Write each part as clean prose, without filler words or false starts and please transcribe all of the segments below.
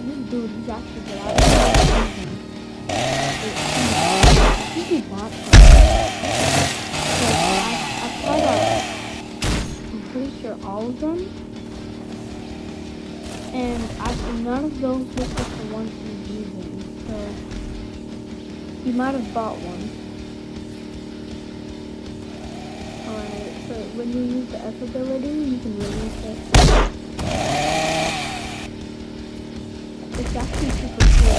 this dude, he's actually good. I don't know I think he bought some. So I tried out, I'm pretty sure all of them. And none of those look like the ones he's using. So he might have bought one. Alright, so when you use the F ability, you can release it. It's actually super cool.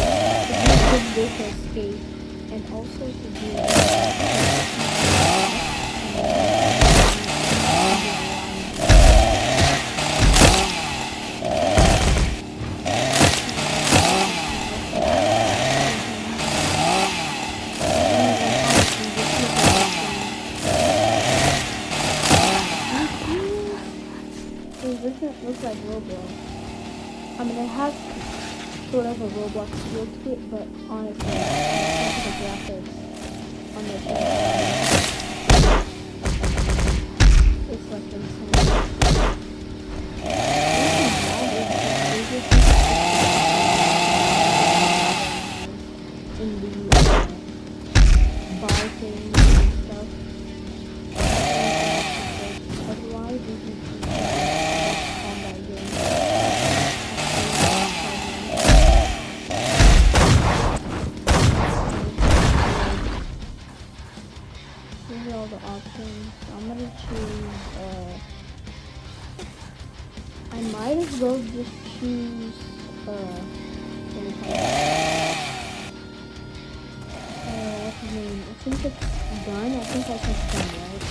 It's a good way to escape, and also to do looks like Roblox. I mean, it has sort of a Roblox feel to it, but honestly, it's the graphics on the game. It's like insane. In the bar things and stuff. Otherwise, you can all the options. I'm gonna choose I might as well just choose what's his name? I think it's gun. I think I said gun, right?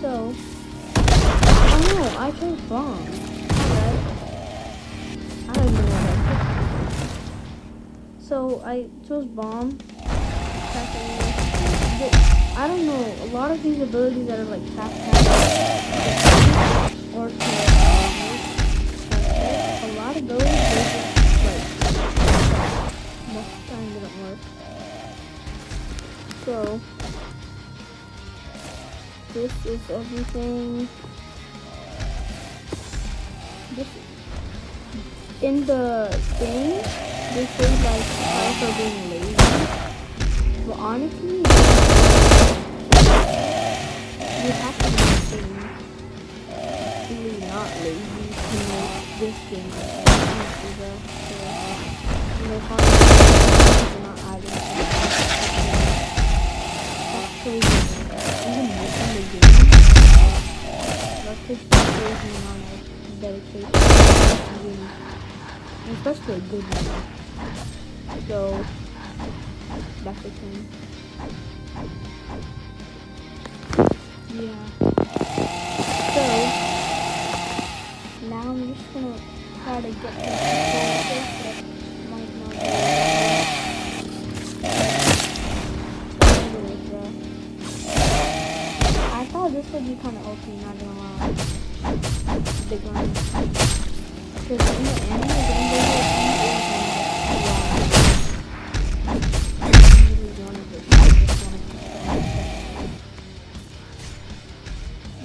So oh no, I chose bomb. Alright. I don't know what I chose. So I chose bomb. I don't know, a lot of these abilities that are like tap or a lot of those they just like most of the time didn't work. So this is everything. This in the thing they say like sorry for being lazy. But honestly, you have to be really not lazy to make this game honestly though. So, you know, you're not adding that's crazy. Even making the game, that's just crazy amount of dedication to games. And especially a good one. So that's the thing. Yeah. So now I'm just gonna try to get this control, but might not be. I thought this would be kind of OP, not gonna lie. The gun. Because in the anime, the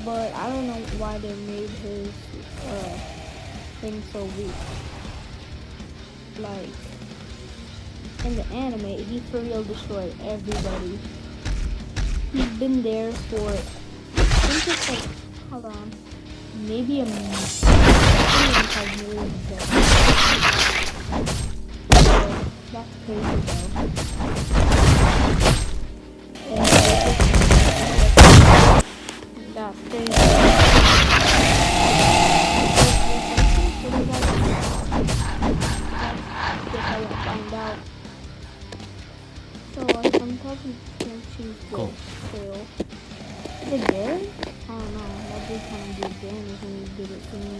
but I don't know why they made his thing so weak. Like in the anime, he for real destroyed everybody. He's been there for I think it's like hold on, maybe a minute. That's crazy though. That's crazy. I will find out. So I'm probably gonna choose this tail. Is it good? I don't know. That did kind of do damage when you did it to me.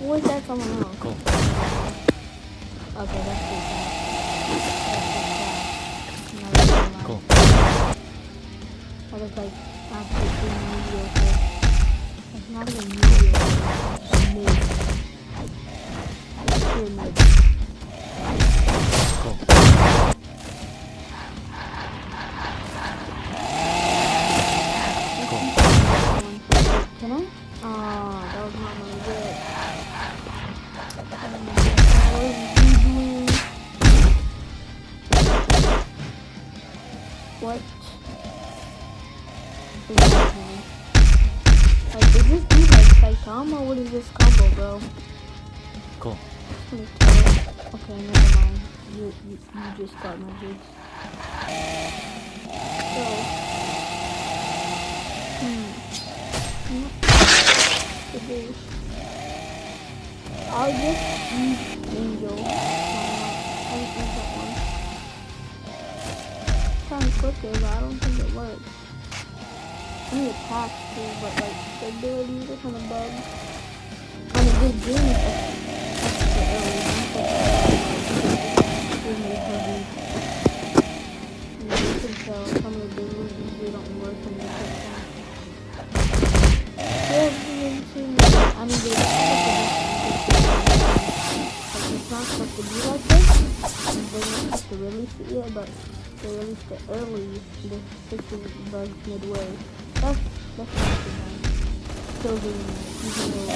Or is that someone else? Cool. Okay, that's good. Cool. I was like absolutely mediocre. It's not even mediocre. It's mid. It's pure mid. Cool. Cool. Like, is this dude like Saitama? What is this combo, bro? Cool. Okay, never mind. You just got my jigs. So, what to do? I'll just use Angel. Why not? I just use that one. Trying to click it, but I don't think it works. I need attacks too, but like the abilities are kind of bugged. I mean, this game is extra early. You can tell some of the abilities they don't work when you click them. Yeah, I mean, they it's not supposed to be like this. They're not supposed to release it yet, but they released it early. They fixed the bugs midway. That's not too bad. Still doing it, even though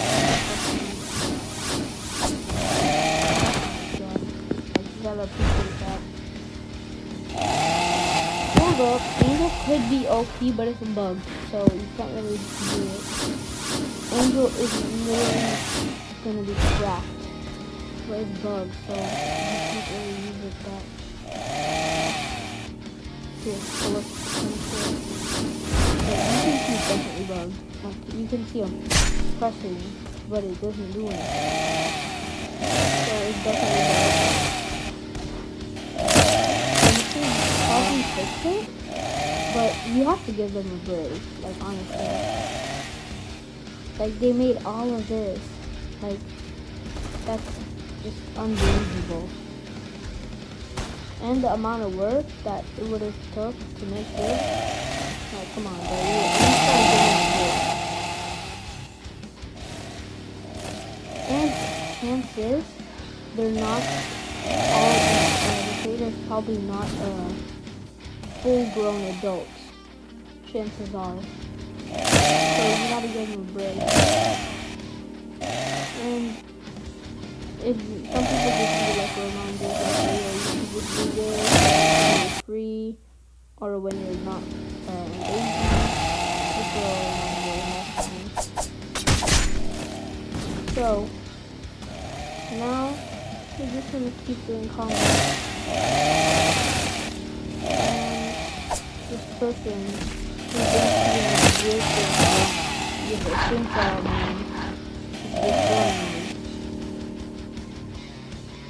you gotta appreciate that. Hold up, Angel could be OP, but it's a bug, so you can't really do it. Angel is literally gonna be cracked. But it's bugged, so you can't really use it that. Here, so let's control. But you can see it's definitely bugged. Like, you can see him pressing, but it doesn't do anything. So it's definitely bugged. And you can probably fix it, but you have to give them a break, like honestly. Like, they made all of this. Like, that's just unbelievable. And the amount of work that it would have took to make this. Like, come on, bro. And chances, they're not all, the creators probably not full-grown adults. Chances are. So you gotta give them a break. And if some people just do like reminders like, hey, you should just do this when you're free or when you're not lazy. Just a reminder. So now we're just gonna keep doing comments. And this person who's been doing this with a screenshot, man, is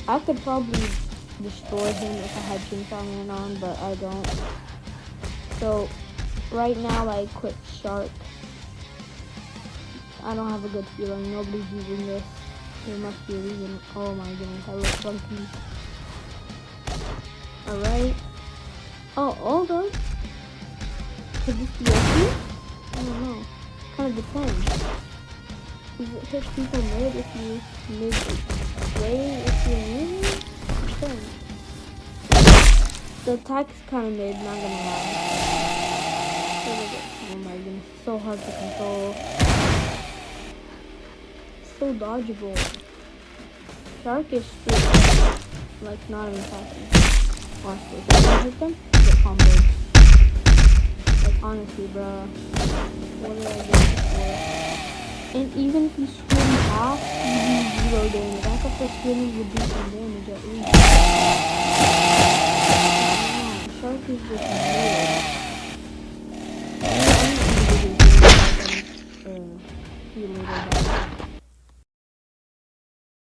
I could probably destroy him if I had Chainsaw Man on, but I don't. So, right now I quit Shark. I don't have a good feeling. Nobody's using this. There must be a reason. Oh my goodness, I look funky. Alright. Oh, hold on. Could this be OP? I don't know. Kind of depends. Does it hit people mid if you mid way if you're moving? Depends. The attack is kind of mid, not gonna lie. Oh my goodness, so hard to control. So dodgeable. Shark is straight, like not even passing. Honestly, if I hit them, get comboed. Like honestly, bruh. What did I do before? And even if you swim half, you do 0 damage. I thought the swimming would do some damage at least. Wow, Shark is just weird. I'm gonna see you later,